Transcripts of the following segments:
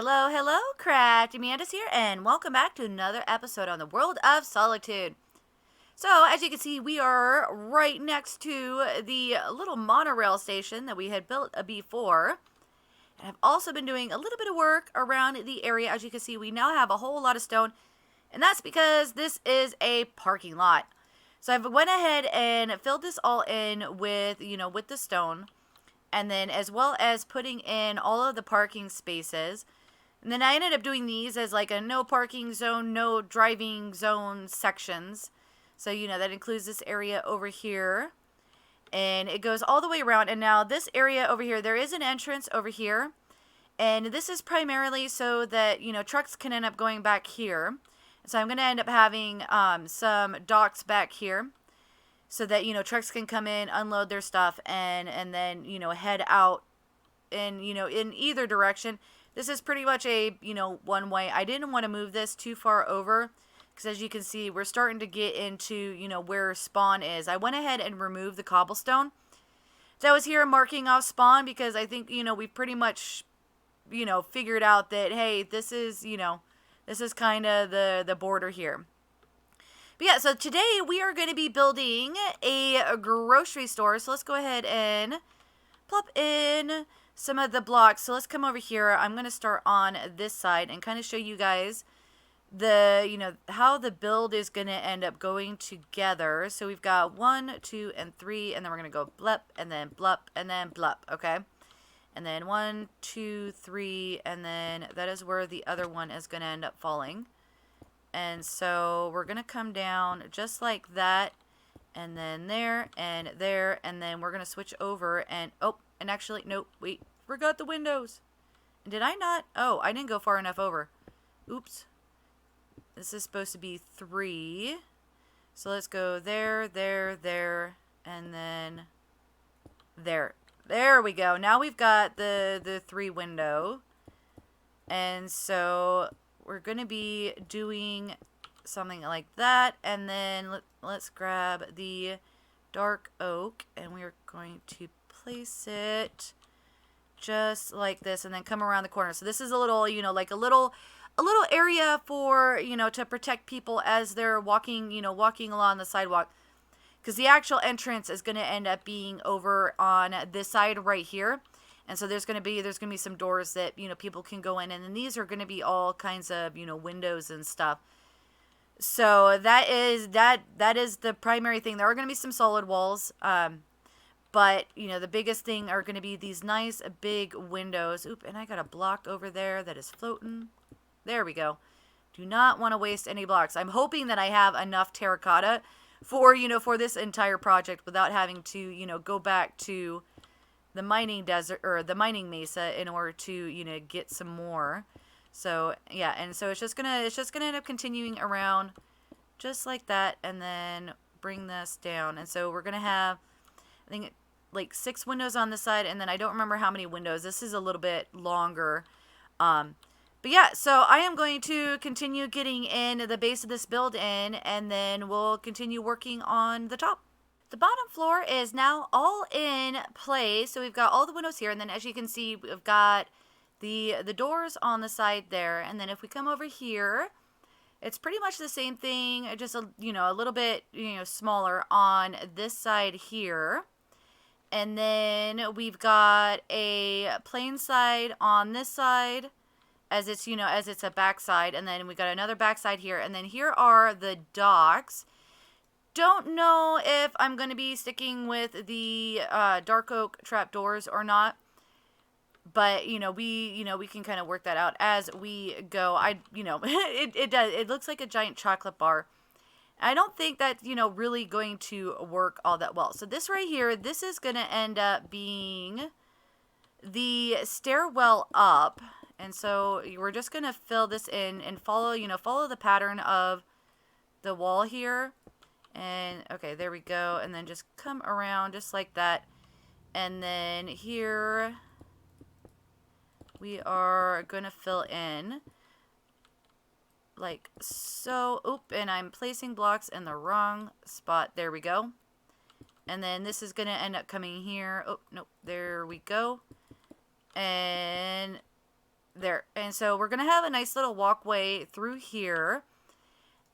Hello, hello, CraftingMantis here, and welcome back to another episode on the World of Solitude. So, as you can see, we are right next to the little monorail station that we had built before. And I've also been doing a little bit of work around the area. As you can see, we now have a whole lot of stone, and that's because this is a parking lot. So I've went ahead and filled this all in with, with the stone. And then as well as putting in all of the parking spaces. And then I ended up doing these as like a no parking zone, no driving zone sections. So, that includes this area over here. And it goes all the way around. And now this area over here, there is an entrance over here. And this is primarily so that, trucks can end up going back here. So I'm going to end up having some docks back here. So that, trucks can come in, unload their stuff, and then, head out in, in either direction. This is pretty much a, one way. I didn't want to move this too far over because as you can see, we're starting to get into, where spawn is. I went ahead and removed the cobblestone. So I was here marking off spawn because I think, we pretty much, figured out that, hey, this is, this is kind of the border here. But yeah, so today we are going to be building a grocery store. So let's go ahead and plop in some of the blocks. So let's come over here. I'm going to start on this side and kind of show you guys the, how the build is going to end up going together. So we've got 1, 2, and 3, and then we're going to go blep, and then blup, and then blup, okay? And then 1, 2, 3, and then that is where the other one is going to end up falling. And so we're going to come down just like that, and then there, and then we're going to switch over, and, oh, and actually, nope, wait, forgot the windows. And did I not? Oh, I didn't go far enough over. Oops. This is supposed to be 3. So let's go there, and then there. There we go. Now we've got the 3 window. And so we're going to be doing something like that, and then let's grab the dark oak, and we're going to place it just like this, and then come around the corner. So this is a little, like a little area for, to protect people as they're walking, walking along the sidewalk. Because the actual entrance is going to end up being over on this side right here. And so there's going to be some doors that, people can go in. And then these are going to be all kinds of, windows and stuff. So that is the primary thing. There are going to be some solid walls. But, the biggest thing are going to be these nice big windows. Oop, and I got a block over there that is floating. There we go. Do not want to waste any blocks. I'm hoping that I have enough terracotta for, for this entire project without having to, go back to the mining desert or the mining mesa in order to get some more. So yeah, and so it's just gonna end up continuing around just like that, and then bring this down. And so we're gonna have, I think, like 6 windows on this side, and then I don't remember how many windows. This is a little bit longer. But yeah, so I am going to continue getting in the base of this build in, and then we'll continue working on the top. The bottom floor is now all in place. So we've got all the windows here, and then as you can see, we've got the doors on the side there. And then if we come over here, it's pretty much the same thing, just a little bit smaller on this side here. And then we've got a plain side on this side, as it's as it's a back side, and then we got another back side here, and then here are the docks. Don't know if I'm going to be sticking with the dark oak trapdoors or not, but we can kind of work that out as we go. It looks like a giant chocolate bar. I don't think that's really going to work all that well. So this right here, this is going to end up being the stairwell up, and so we're just going to fill this in and follow the pattern of the wall here. And okay, there we go. And then just come around just like that. And then here we are going to fill in like so. Oop, and I'm placing blocks in the wrong spot. There we go. And then this is going to end up coming here. Oh, nope. There we go. And there. And so we're going to have a nice little walkway through here.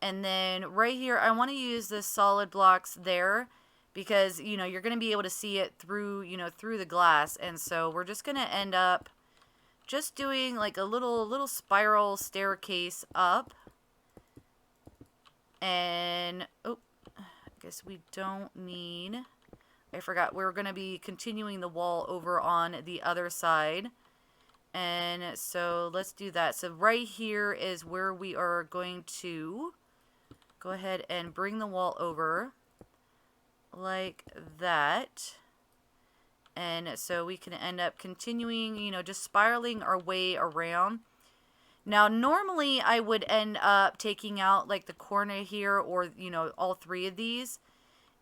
And then right here, I want to use the solid blocks there because, you know, you're going to be able to see it through, you know, through the glass. And so we're just going to end up just doing like a little spiral staircase up. And, oh, I guess we don't need, I forgot, we're going to be continuing the wall over on the other side. And so let's do that. So right here is where we are going to go ahead and bring the wall over like that. And so we can end up continuing, you know, just spiraling our way around. Now, normally I would end up taking out like the corner here or, you know, all three of these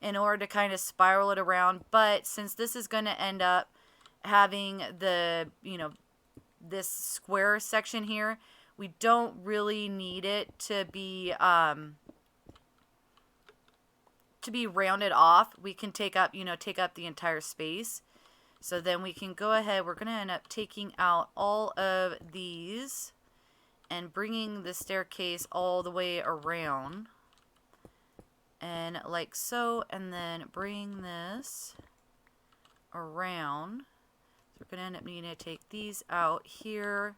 in order to kind of spiral it around. But since this is going to end up having the, you know, this square section here, we don't really need it to be rounded off. We can take up, you know, take up the entire space. So then we can go ahead, we're going to end up taking out all of these and bringing the staircase all the way around. And like so, and then bring this around. So we're going to end up needing to take these out here.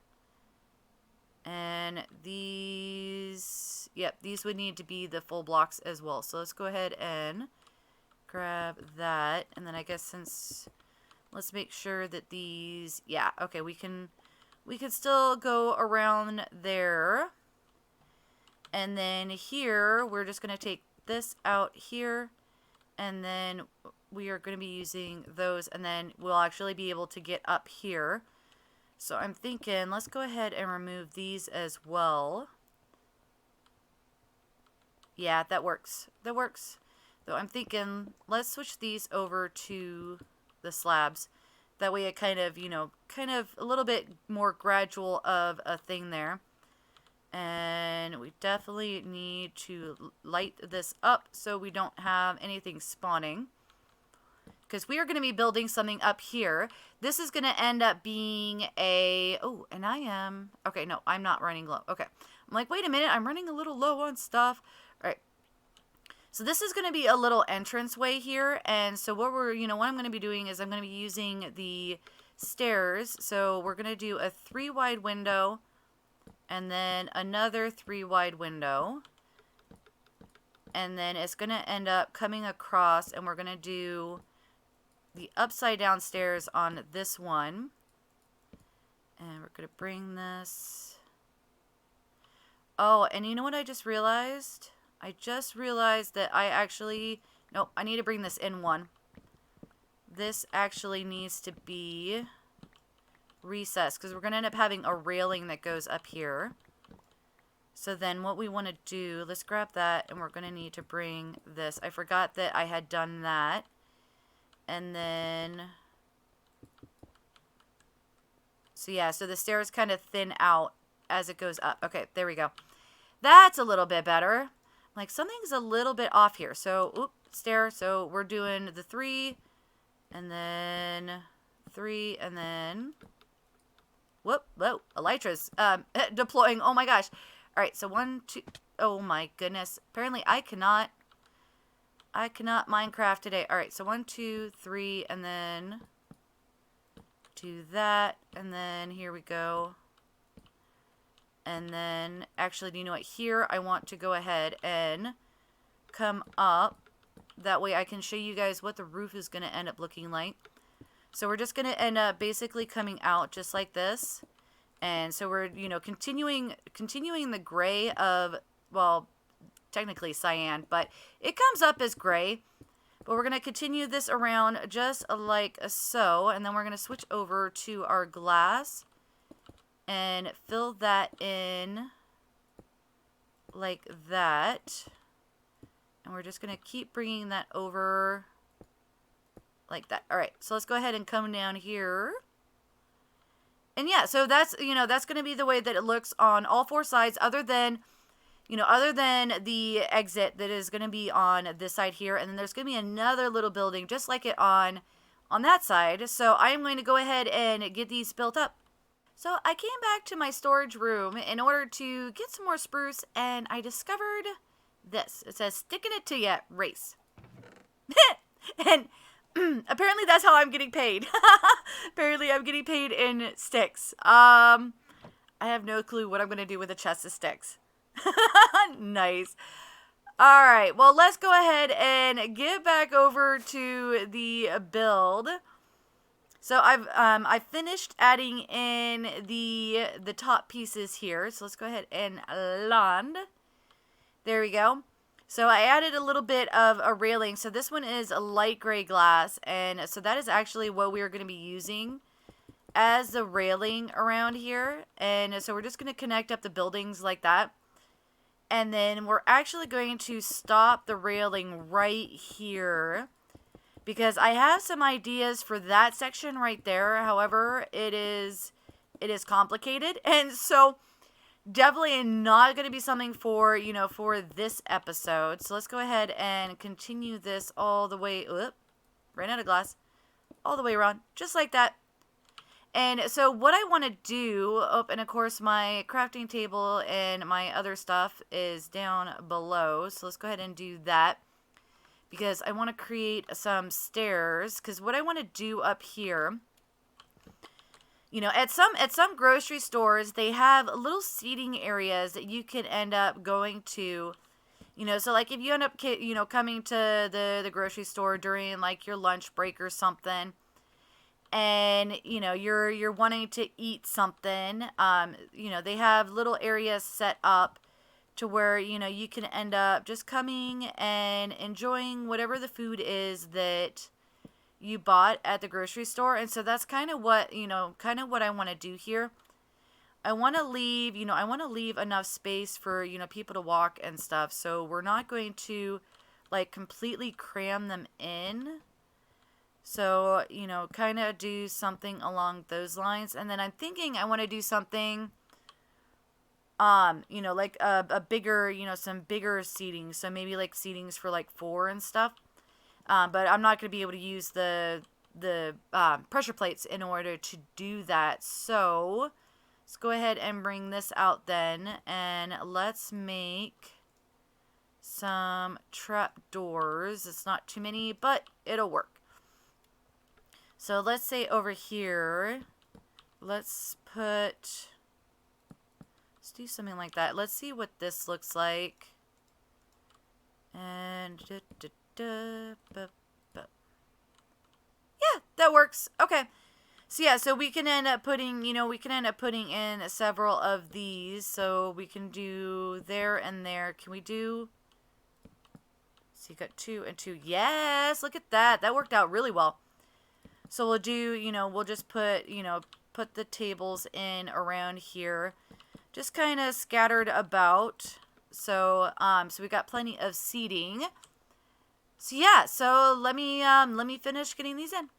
And these, yep, these would need to be the full blocks as well. So let's go ahead and grab that. And then I guess since, let's make sure that these, yeah, okay, we can still go around there. And then here, we're just going to take this out here. And then we are going to be using those. And then we'll actually be able to get up here. So I'm thinking, let's go ahead and remove these as well. Yeah, that works. That works. So I'm thinking, let's switch these over to the slabs. That way it kind of, you know, kind of a little bit more gradual of a thing there. And we definitely need to light this up so we don't have anything spawning. Because we are going to be building something up here. This is going to end up being a... Oh, and I am... Okay, no, I'm not running low. Okay. I'm like, wait a minute, I'm running a little low on stuff. All right. So this is going to be a little entrance way here. And so what we're, you know, what I'm going to be doing is I'm going to be using the stairs. So we're going to do a 3 wide window and then another 3 wide window. And then it's going to end up coming across and we're going to do the upside down stairs on this one. And we're going to bring this. Oh, and you know what I just realized? I just realized that I actually... Nope, I need to bring this in one. This actually needs to be recessed because we're going to end up having a railing that goes up here. So then what we want to do, let's grab that and we're going to need to bring this. I forgot that I had done that. And then, so yeah, so the stairs kind of thin out as it goes up. Okay, there we go. That's a little bit better. Like something's a little bit off here. So, oop, stair. So we're doing the 3 and then 3 and then, whoop, whoa, Elytra's deploying. Oh my gosh. All right, so 1, 2, oh my goodness. Apparently I cannot Minecraft today. All right, so 1, 2, 3, and then do that, and then here we go. And then, actually, do you know what? Here, I want to go ahead and come up. That way I can show you guys what the roof is going to end up looking like. So we're just going to end up basically coming out just like this. And so we're, you know, continuing the gray of, well, technically cyan, but it comes up as gray. But we're going to continue this around just like so, and then we're going to switch over to our glass and fill that in like that. And we're just going to keep bringing that over like that. All right, so let's go ahead and come down here. And yeah, so that's, you know, that's going to be the way that it looks on all 4 sides, other than the exit that is going to be on this side here. And then there's going to be another little building just like it on that side. So I'm going to go ahead and get these built up. So I came back to my storage room in order to get some more spruce, and I discovered this. It says, "Sticking it to ya, race." And apparently that's how I'm getting paid. Apparently I'm getting paid in sticks. I have no clue what I'm going to do with a chest of sticks. Nice. All right, well, let's go ahead and get back over to the build. So I finished adding in the top pieces here. So let's go ahead and land. There we go. So I added a little bit of a railing. So this one is a light gray glass, and so that is actually what we are going to be using as the railing around here. And so we're just going to connect up the buildings like that. And then we're actually going to stop the railing right here, because I have some ideas for that section right there. However, it is complicated, and so definitely not going to be something for, for this episode. So let's go ahead and continue this all the way, ran out of glass, all the way around, just like that. And so what I want to do, and of course my crafting table and my other stuff is down below. So let's go ahead and do that, because I want to create some stairs. Because what I want to do up here, at some grocery stores, they have little seating areas that you can end up going to. So like if you end up, coming to the grocery store during like your lunch break or something, and you're wanting to eat something, they have little areas set up to where, you can end up just coming and enjoying whatever the food is that you bought at the grocery store. And so that's kind of what, what I want to do here. I want to leave, enough space for, people to walk and stuff. So we're not going to like completely cram them in. So, kind of do something along those lines. And then I'm thinking I want to do something, like a bigger, some bigger seatings. So maybe like seatings for like 4 and stuff. But I'm not going to be able to use the pressure plates in order to do that. So let's go ahead and bring this out then. And let's make some trap doors. It's not too many, but it'll work. So let's say over here, let's do something like that. Let's see what this looks like. And yeah, that works. Okay. So yeah, so we can end up putting, in several of these. So we can do there and there. Can we do? So you got 2 and 2. Yes, look at that. That worked out really well. So we'll do, we'll just put the tables in around here, just kind of scattered about. So, so we got plenty of seating. So yeah, so let me finish getting these in.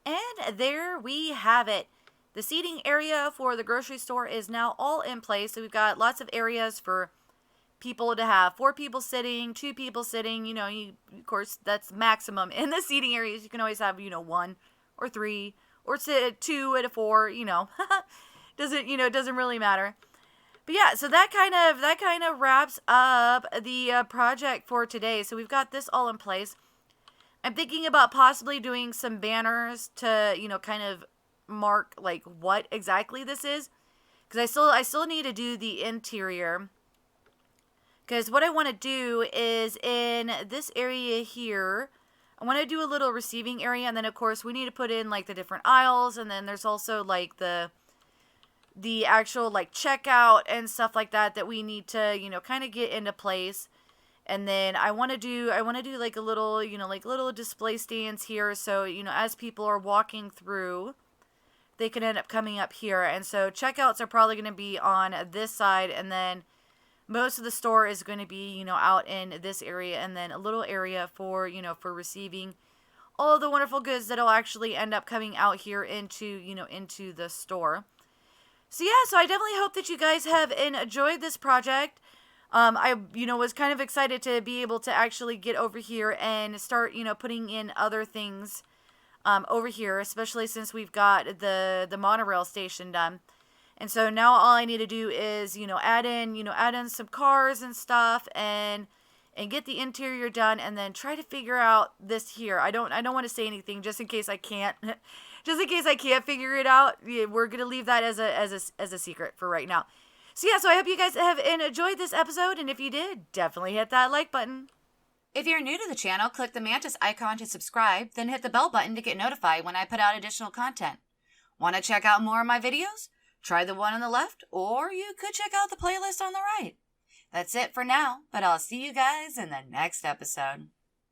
And there we have it. The seating area for the grocery store is now all in place. So we've got lots of areas for people to have 4 people sitting, 2 people sitting. Of course, that's maximum in the seating areas. You can always have, 1 or 3 or sit at 2 and a 4. Doesn't really matter. But yeah, so that kind of wraps up the project for today. So we've got this all in place. I'm thinking about possibly doing some banners to, kind of mark like what exactly this is, because I still need to do the interior. Because what I want to do is in this area here, I want to do a little receiving area, and then of course we need to put in like the different aisles, and then there's also like the actual like checkout and stuff like that we need to, kind of get into place. And then I want to do like a little, like little display stands here, so as people are walking through, they can end up coming up here. And so checkouts are probably going to be on this side, and then most of the store is going to be, out in this area, and then a little area for, for receiving all the wonderful goods that'll actually end up coming out here into, into the store. So yeah, so I definitely hope that you guys have enjoyed this project. I, was kind of excited to be able to actually get over here and start, putting in other things over here, especially since we've got the monorail station done. And so now all I need to do is, add in some cars and stuff and get the interior done, and then try to figure out this here. I don't want to say anything just in case I can't figure it out. We're going to leave that as a secret for right now. So yeah, so I hope you guys have enjoyed this episode, and if you did, definitely hit that like button. If you're new to the channel, click the Mantis icon to subscribe, then hit the bell button to get notified when I put out additional content. Want to check out more of my videos? Try the one on the left, or you could check out the playlist on the right. That's it for now, but I'll see you guys in the next episode.